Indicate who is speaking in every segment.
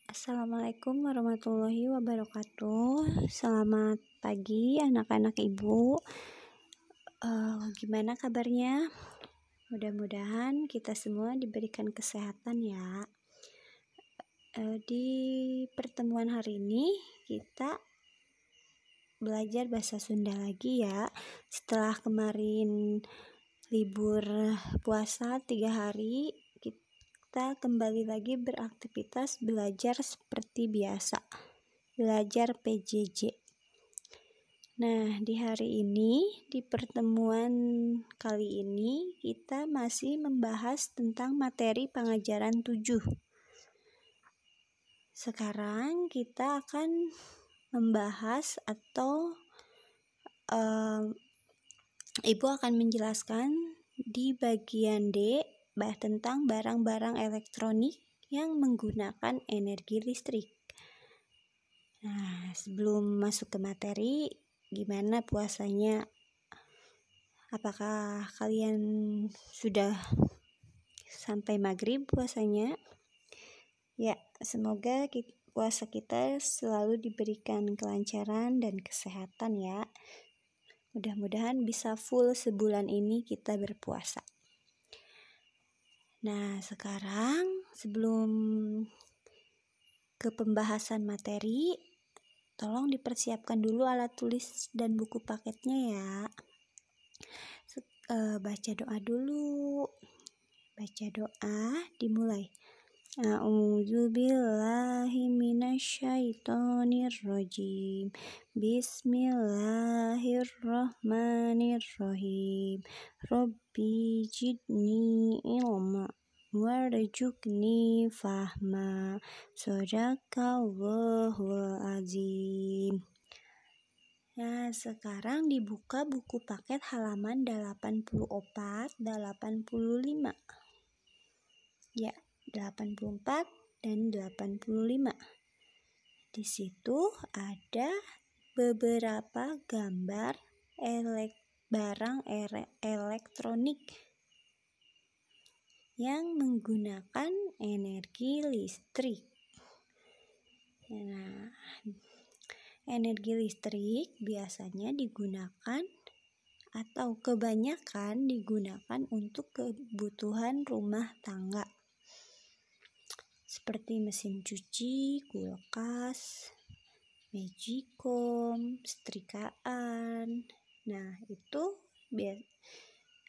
Speaker 1: Assalamualaikum warahmatullahi wabarakatuh. Selamat pagi anak-anak ibu. Gimana kabarnya? Mudah-mudahan kita semua diberikan kesehatan ya. Di pertemuan hari ini kita belajar bahasa Sunda lagi ya. Setelah kemarin libur puasa 3 hari, kita kembali lagi beraktivitas belajar seperti biasa, belajar PJJ. Nah, di hari ini, di pertemuan kali ini, kita masih membahas tentang materi pengajaran 7. Sekarang kita akan membahas atau Ibu akan menjelaskan di bagian D tentang barang-barang elektronik yang menggunakan energi listrik. Nah, sebelum masuk ke materi, gimana puasanya? Apakah kalian sudah sampai maghrib puasanya? Ya, semoga puasa kita selalu diberikan kelancaran dan kesehatan ya. Mudah-mudahan bisa full sebulan ini kita berpuasa. Nah, sekarang sebelum ke pembahasan materi, tolong dipersiapkan dulu alat tulis dan buku paketnya ya. Baca doa dulu. Baca doa dimulai. A'udzubillahi minasyaitonirrajim. Bismillahirrahmanirrahim. Rabbi jidni ilma warjukni fahma. Shadaqallahul azim. Nah, sekarang dibuka buku paket halaman 84, 85. Ya, 84 dan 85. Di situ ada beberapa gambar barang elektronik yang menggunakan energi listrik. Nah, energi listrik biasanya digunakan atau kebanyakan digunakan untuk kebutuhan rumah tangga. Seperti mesin cuci, kulkas, magicom, setrikaan. Nah, itu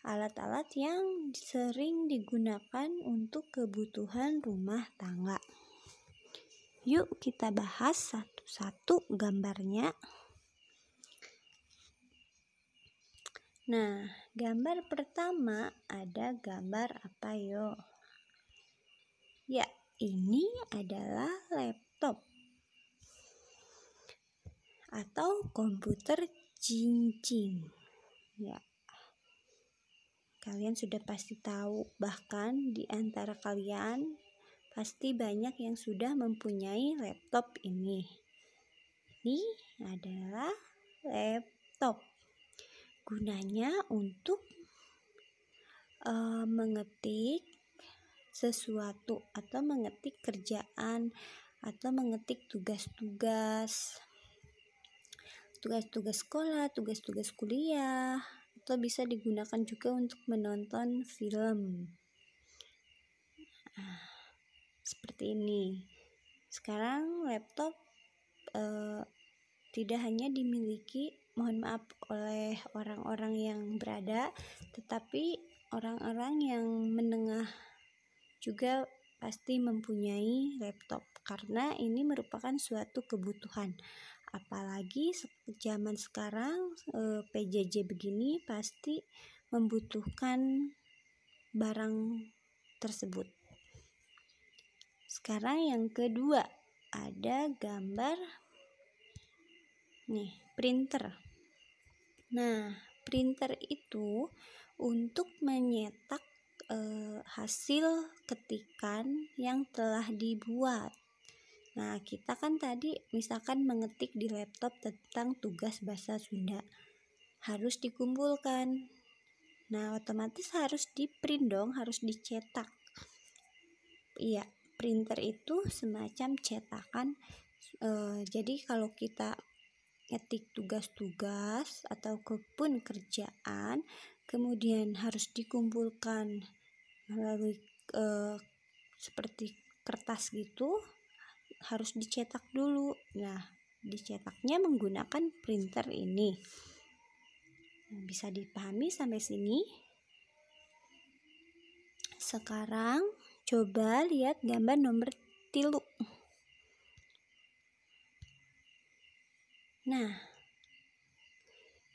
Speaker 1: alat-alat yang sering digunakan untuk kebutuhan rumah tangga. Yuk kita bahas satu-satu gambarnya. Nah, gambar pertama ada gambar apa yo? Ya, ini adalah laptop atau komputer cincin. Ya, kalian sudah pasti tahu, bahkan di antara kalian pasti banyak yang sudah mempunyai laptop ini. Ini adalah laptop. Gunanya untuk mengetik sesuatu atau mengetik kerjaan atau mengetik tugas-tugas sekolah, tugas-tugas kuliah, atau bisa digunakan juga untuk menonton film. Seperti ini. Sekarang laptop tidak hanya dimiliki, mohon maaf, oleh orang-orang yang berada, tetapi orang-orang yang menengah juga pasti mempunyai laptop karena ini merupakan suatu kebutuhan. Apalagi zaman sekarang PJJ begini pasti membutuhkan barang tersebut. Sekarang yang kedua ada gambar printer. Nah, printer itu untuk menyetak hasil ketikan yang telah dibuat. Nah, kita kan tadi misalkan mengetik di laptop tentang tugas bahasa Sunda, harus dikumpulkan. Nah, otomatis harus di print dong, harus dicetak. Iya, printer itu semacam cetakan. Jadi kalau kita ngetik tugas-tugas ataupun kerjaan, kemudian harus dikumpulkan melalui seperti kertas gitu, harus dicetak dulu. Nah, dicetaknya menggunakan printer ini. Bisa dipahami sampai sini? Sekarang coba lihat gambar nomor 3. Nah,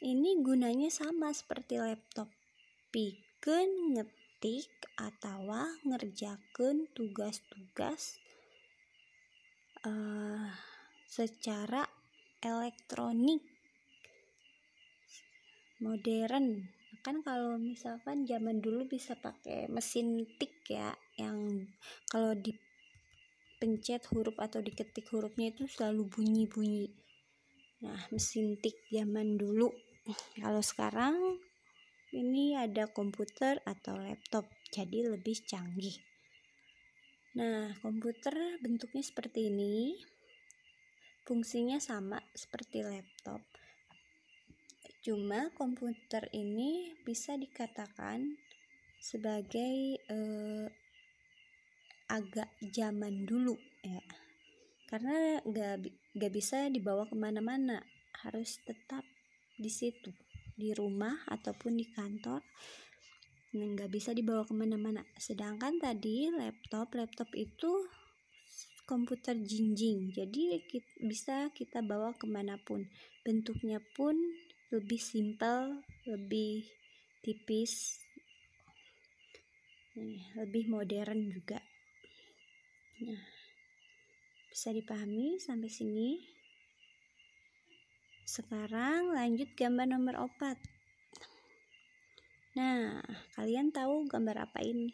Speaker 1: ini gunanya sama seperti laptop. Pikeun ngetik atau ngerjakeun tugas-tugas secara elektronik modern. Kan kalau misalkan zaman dulu bisa pakai mesin tik ya, yang kalau dipencet huruf atau diketik hurufnya itu selalu bunyi-bunyi. Nah, mesin tik zaman dulu. Kalau sekarang ini ada komputer atau laptop, jadi lebih canggih. Nah, komputer bentuknya seperti ini. Fungsinya sama seperti laptop. Cuma komputer ini bisa dikatakan sebagai agak zaman dulu ya. Karena gak bisa dibawa kemana-mana, harus tetap di situ, di rumah ataupun di kantor, nggak bisa dibawa kemana-mana. Sedangkan tadi laptop itu komputer jinjing, jadi bisa kita bawa kemanapun. Bentuknya pun lebih simpel, lebih tipis, lebih modern juga. Nah, bisa dipahami sampai sini? Sekarang lanjut gambar nomor 4. Nah, kalian tahu gambar apa ini?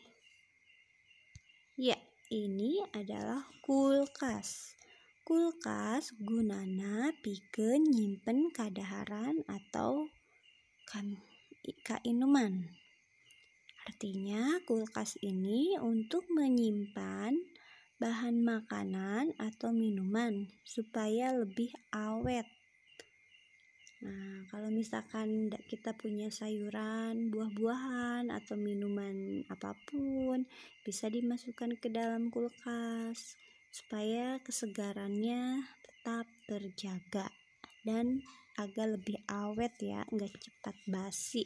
Speaker 1: Ya, ini adalah kulkas. Kulkas gunana pikeun nyimpen kadaharan atau kainuman. Artinya kulkas ini untuk menyimpan bahan makanan atau minuman supaya lebih awet. Nah, kalau misalkan kita punya sayuran, buah-buahan atau minuman apapun, bisa dimasukkan ke dalam kulkas supaya kesegarannya tetap terjaga dan agak lebih awet ya, nggak cepat basi.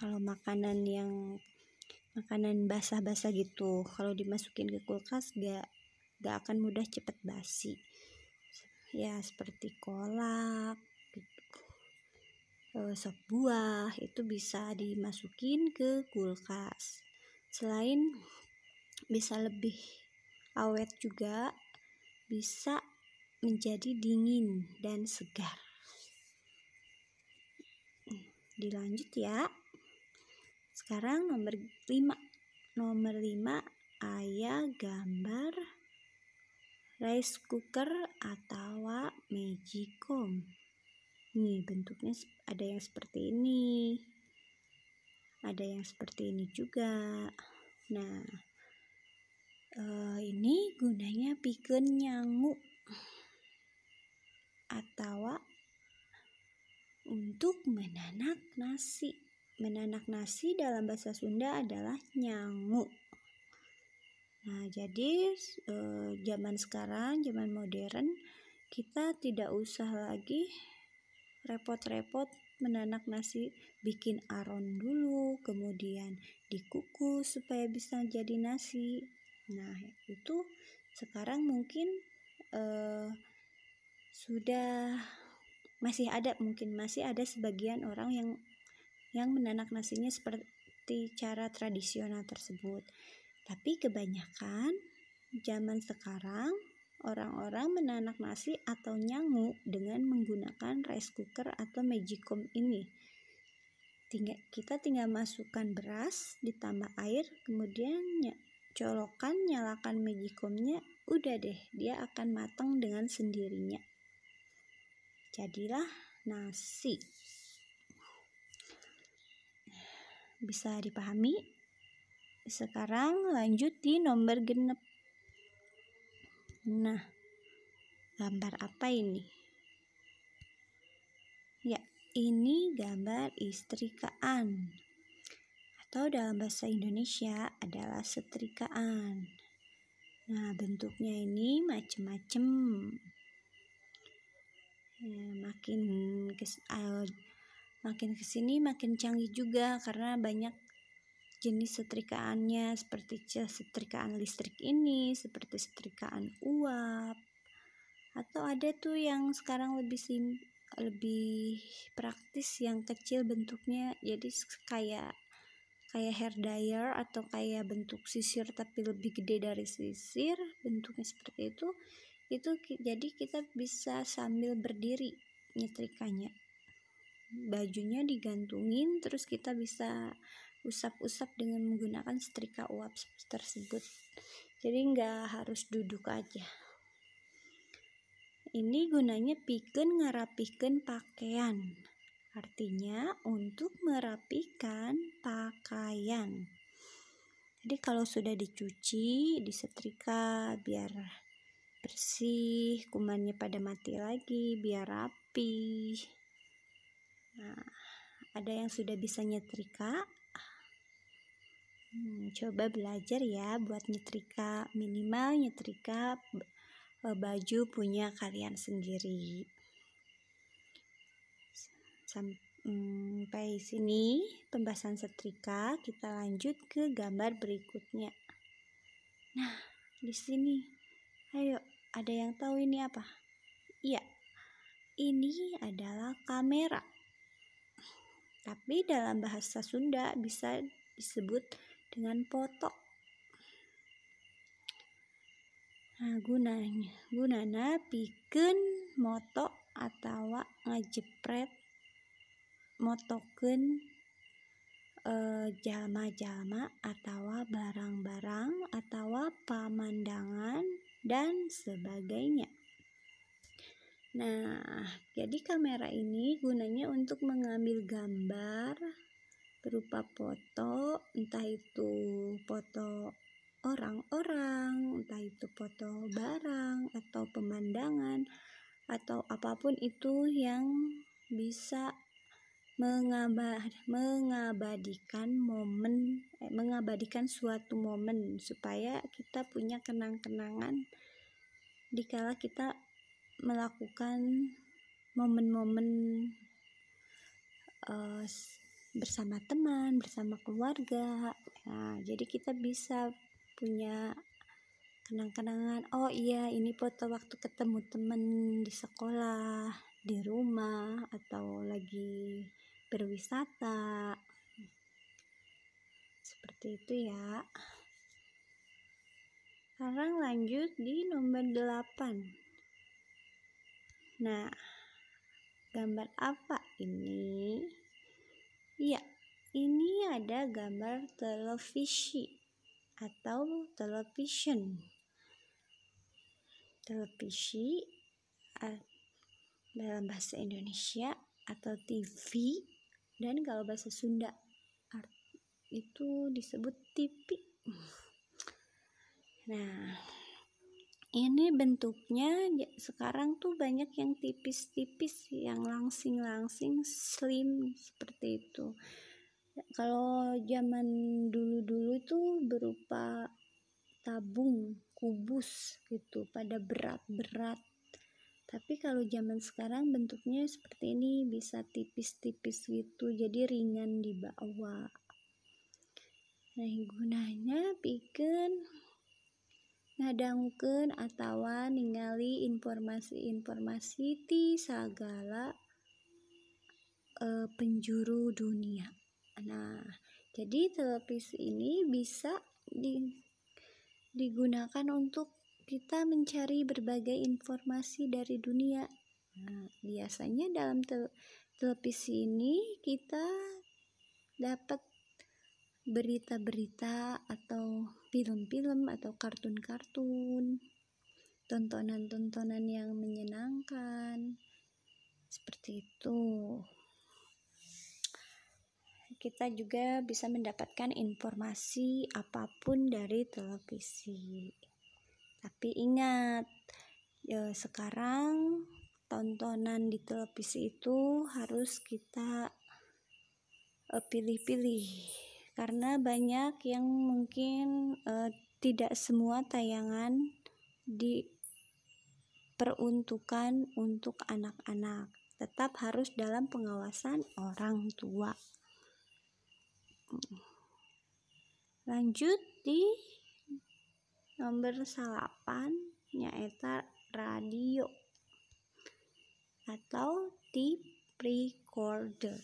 Speaker 1: Kalau makanan basah-basah gitu, kalau dimasukin ke kulkas gak akan mudah cepat basi ya, seperti kolak, sop buah itu bisa dimasukin ke kulkas. Selain bisa lebih awet juga, bisa menjadi dingin dan segar. Dilanjut ya. Sekarang nomor 5 aya gambar rice cooker atau magicom. Nih, bentuknya ada yang seperti ini, ada yang seperti ini juga. Nah, ini gunanya pikeun nyangu atau untuk menanak nasi. Menanak nasi dalam bahasa Sunda adalah nyangu. Nah, jadi zaman sekarang, zaman modern, kita tidak usah lagi repot-repot menanak nasi, bikin aron dulu, kemudian dikukus supaya bisa jadi nasi. Nah, itu sekarang mungkin sudah masih ada sebagian orang yang menanak nasinya seperti cara tradisional tersebut. Tapi kebanyakan zaman sekarang orang-orang menanak nasi atau nyangu dengan menggunakan rice cooker atau magicom ini. Kita tinggal masukkan beras, ditambah air, kemudian nyalakan magicomnya, udah deh, dia akan matang dengan sendirinya. Jadilah nasi. Bisa dipahami? Sekarang lanjut di nomor 6. Nah, gambar apa ini? Ya, ini gambar istrikaan, atau dalam bahasa Indonesia adalah setrikaan. Nah, bentuknya ini macam-macam. Makin kesini makin canggih juga karena banyak jenis setrikaannya, seperti setrikaan listrik ini, seperti setrikaan uap, atau ada tuh yang sekarang lebih praktis yang kecil bentuknya, jadi kayak hair dryer atau kayak bentuk sisir tapi lebih gede dari sisir, bentuknya seperti itu jadi kita bisa sambil berdiri nyetrikanya. Bajunya digantungin, terus kita bisa usap-usap dengan menggunakan setrika uap tersebut, jadi nggak harus duduk aja. Ini gunanya pikeun ngarapikeun pakaian, artinya untuk merapikan pakaian. Jadi kalau sudah dicuci, disetrika biar bersih, kumannya pada mati lagi, biar rapi. Nah, ada yang sudah bisa nyetrika? Coba belajar ya buat nyetrika, minimal nyetrika baju punya kalian sendiri. Sampai sini pembahasan setrika, kita lanjut ke gambar berikutnya. Nah, di sini, ayo, ada yang tahu ini apa? Iya, ini adalah kamera. Tapi dalam bahasa Sunda bisa disebut dengan foto. Nah, gunana pikeun moto atawa ngajepret motokeun jalma-jalma atawa barang-barang atawa pamandangan dan sebagainya. Nah, jadi kamera ini gunanya untuk mengambil gambar berupa foto, entah itu foto orang-orang, entah itu foto barang atau pemandangan atau apapun itu yang bisa mengabadikan suatu momen supaya kita punya kenang-kenangan dikala kita melakukan momen-momen bersama teman, bersama keluarga. Nah, jadi kita bisa punya kenang-kenangan. Oh iya, ini foto waktu ketemu teman di sekolah, di rumah, atau lagi berwisata. Seperti itu ya. Sekarang lanjut di nomor 8. Nah, gambar apa ini? Iya, ini ada gambar televisi atau television. Televisi dalam bahasa Indonesia atau TV, dan kalau bahasa Sunda itu disebut TV. Nah, ini bentuknya sekarang tuh banyak yang tipis-tipis, yang langsing-langsing, slim seperti itu. Kalau zaman dulu-dulu itu berupa tabung, kubus gitu, pada berat-berat. Tapi kalau zaman sekarang bentuknya seperti ini, bisa tipis-tipis gitu, jadi ringan di bawah. Nah, gunanya pikeun ngadangkeun atawa ningali informasi-informasi ti sagala penjuru dunia. Nah, jadi televisi ini bisa digunakan untuk kita mencari berbagai informasi dari dunia. Nah, biasanya dalam televisi ini kita dapat berita-berita atau film-film atau kartun-kartun, tontonan-tontonan yang menyenangkan, seperti itu. Kita juga bisa mendapatkan informasi apapun dari televisi. Tapi ingat, sekarang tontonan di televisi itu harus kita pilih-pilih, karena banyak yang mungkin tidak semua tayangan diperuntukkan untuk anak-anak, tetap harus dalam pengawasan orang tua. Lanjut di nomor 8 nyaeta radio atau tape recorder.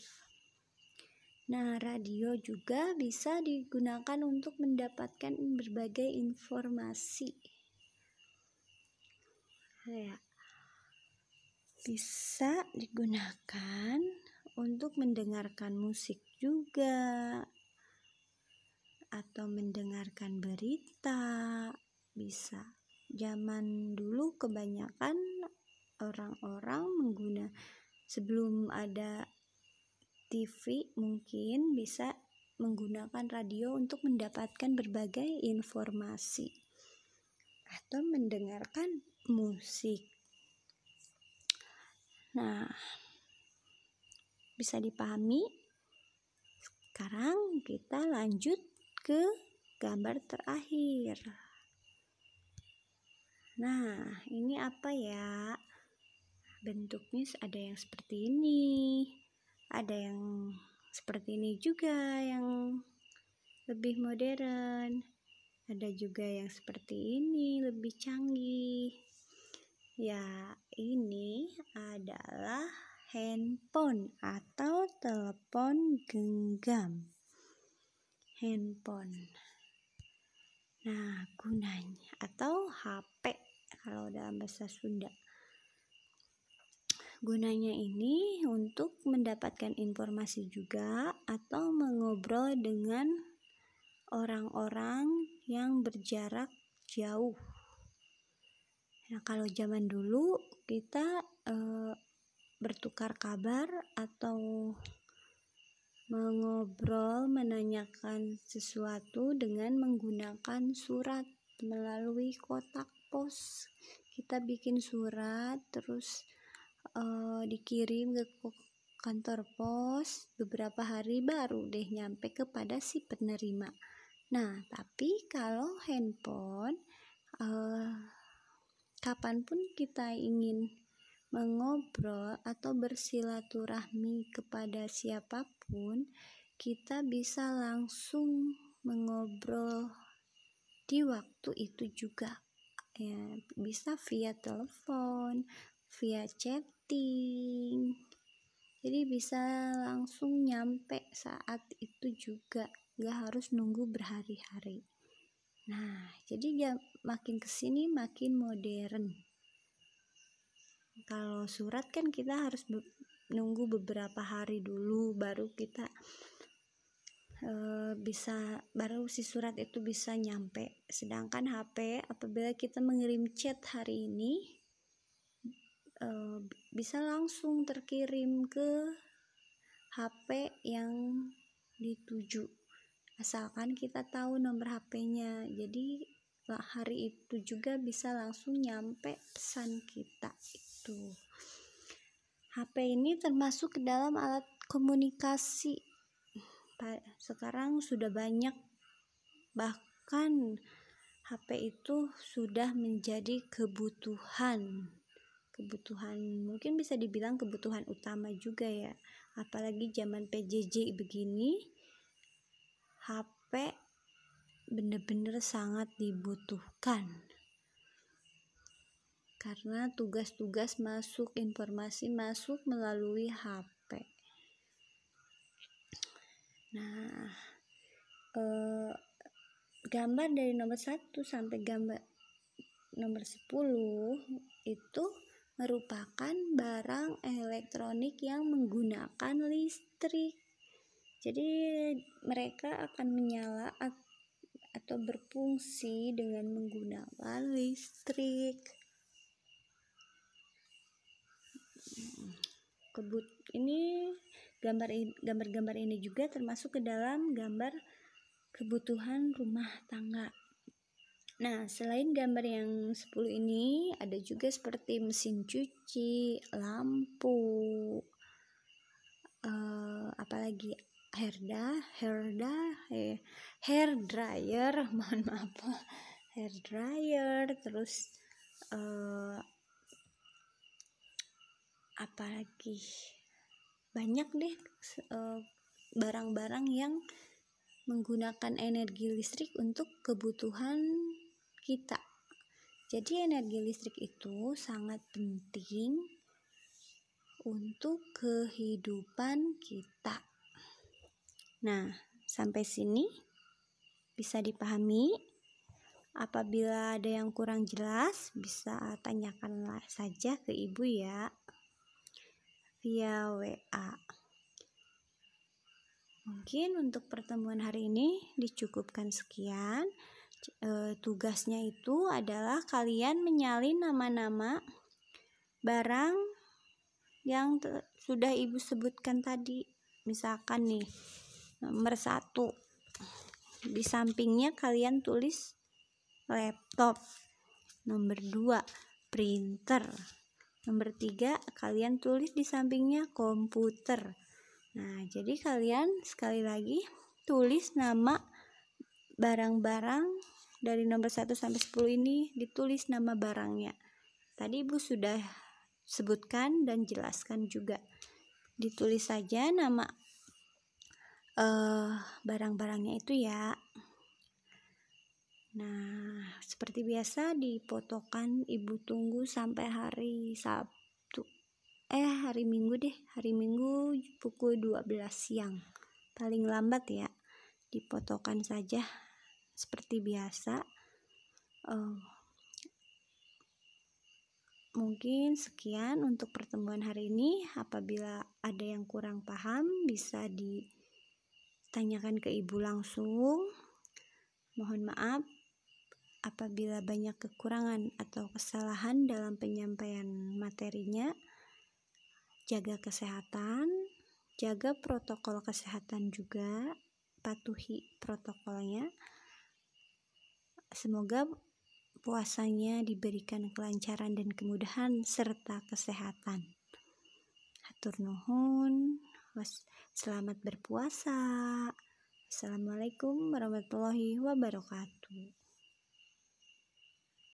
Speaker 1: Nah, radio juga bisa digunakan untuk mendapatkan berbagai informasi. Ya, bisa digunakan untuk mendengarkan musik juga, atau mendengarkan berita, bisa. Zaman dulu kebanyakan orang-orang sebelum ada TV mungkin bisa menggunakan radio untuk mendapatkan berbagai informasi atau mendengarkan musik. Nah, bisa dipahami? Sekarang kita lanjut ke gambar terakhir. Nah, ini apa ya? Bentuknya ada yang seperti ini, ada yang seperti ini juga yang lebih modern, ada juga yang seperti ini lebih canggih. Ya, ini adalah handphone atau telepon genggam. Handphone. Nah, gunanya atau HP kalau dalam bahasa Sunda. Gunanya ini untuk mendapatkan informasi juga atau mengobrol dengan orang-orang yang berjarak jauh. Nah, kalau zaman dulu kita bertukar kabar atau mengobrol, menanyakan sesuatu dengan menggunakan surat melalui kotak pos. Kita bikin surat terus dikirim ke kantor pos, beberapa hari baru deh nyampe kepada si penerima. Nah, tapi kalau handphone, kapanpun kita ingin mengobrol atau bersilaturahmi kepada siapapun, kita bisa langsung mengobrol di waktu itu juga. Ya, bisa via telepon, via chatting. Jadi bisa langsung nyampe saat itu juga, gak harus nunggu berhari-hari. Nah, jadi makin kesini makin modern. Kalau surat kan kita harus nunggu beberapa hari dulu baru kita baru si surat itu bisa nyampe. Sedangkan HP apabila kita mengirim chat hari ini bisa langsung terkirim ke HP yang dituju, asalkan kita tahu nomor HP-nya. Jadi hari itu juga bisa langsung nyampe pesan kita itu. HP ini termasuk ke dalam alat komunikasi. Sekarang sudah banyak, bahkan HP itu sudah menjadi kebutuhan, mungkin bisa dibilang kebutuhan utama juga ya. Apalagi zaman PJJ begini, HP benar-benar sangat dibutuhkan karena tugas-tugas masuk, informasi masuk melalui HP. Nah, gambar dari nomor 1 sampai gambar nomor 10 itu merupakan barang elektronik yang menggunakan listrik. Jadi mereka akan menyala atau berfungsi dengan menggunakan listrik. Ini gambar-gambar ini juga termasuk ke dalam gambar kebutuhan rumah tangga. Nah, selain gambar yang 10 ini, ada juga seperti mesin cuci, lampu, apalagi hair dryer, mohon maaf, hair dryer, terus apalagi banyak deh barang-barang yang menggunakan energi listrik untuk kebutuhan kita. Jadi energi listrik itu sangat penting untuk kehidupan kita. Nah, sampai sini bisa dipahami. Apabila ada yang kurang jelas, bisa tanyakan saja ke ibu ya, via WA. Mungkin untuk pertemuan hari ini dicukupkan sekian. Tugasnya itu adalah kalian menyalin nama-nama barang yang sudah ibu sebutkan tadi. Misalkan nih, nomor 1, di sampingnya kalian tulis laptop. Nomor 2, printer. Nomor 3, kalian tulis di sampingnya komputer. Nah, jadi kalian sekali lagi tulis nama barang-barang dari nomor 1 sampai 10 ini, ditulis nama barangnya. Tadi ibu sudah sebutkan dan jelaskan juga. Ditulis saja nama barang-barangnya itu ya. Nah, seperti biasa difotokan, ibu tunggu sampai hari Minggu pukul 12 siang paling lambat ya, difotokan saja seperti biasa. Mungkin sekian untuk pertemuan hari ini. Apabila ada yang kurang paham, bisa ditanyakan ke ibu langsung. Mohon maaf apabila banyak kekurangan atau kesalahan dalam penyampaian materinya. Jaga kesehatan, jaga protokol kesehatan juga, patuhi protokolnya. Semoga puasanya diberikan kelancaran dan kemudahan serta kesehatan. Hatur nuhun, selamat berpuasa. Assalamualaikum warahmatullahi wabarakatuh.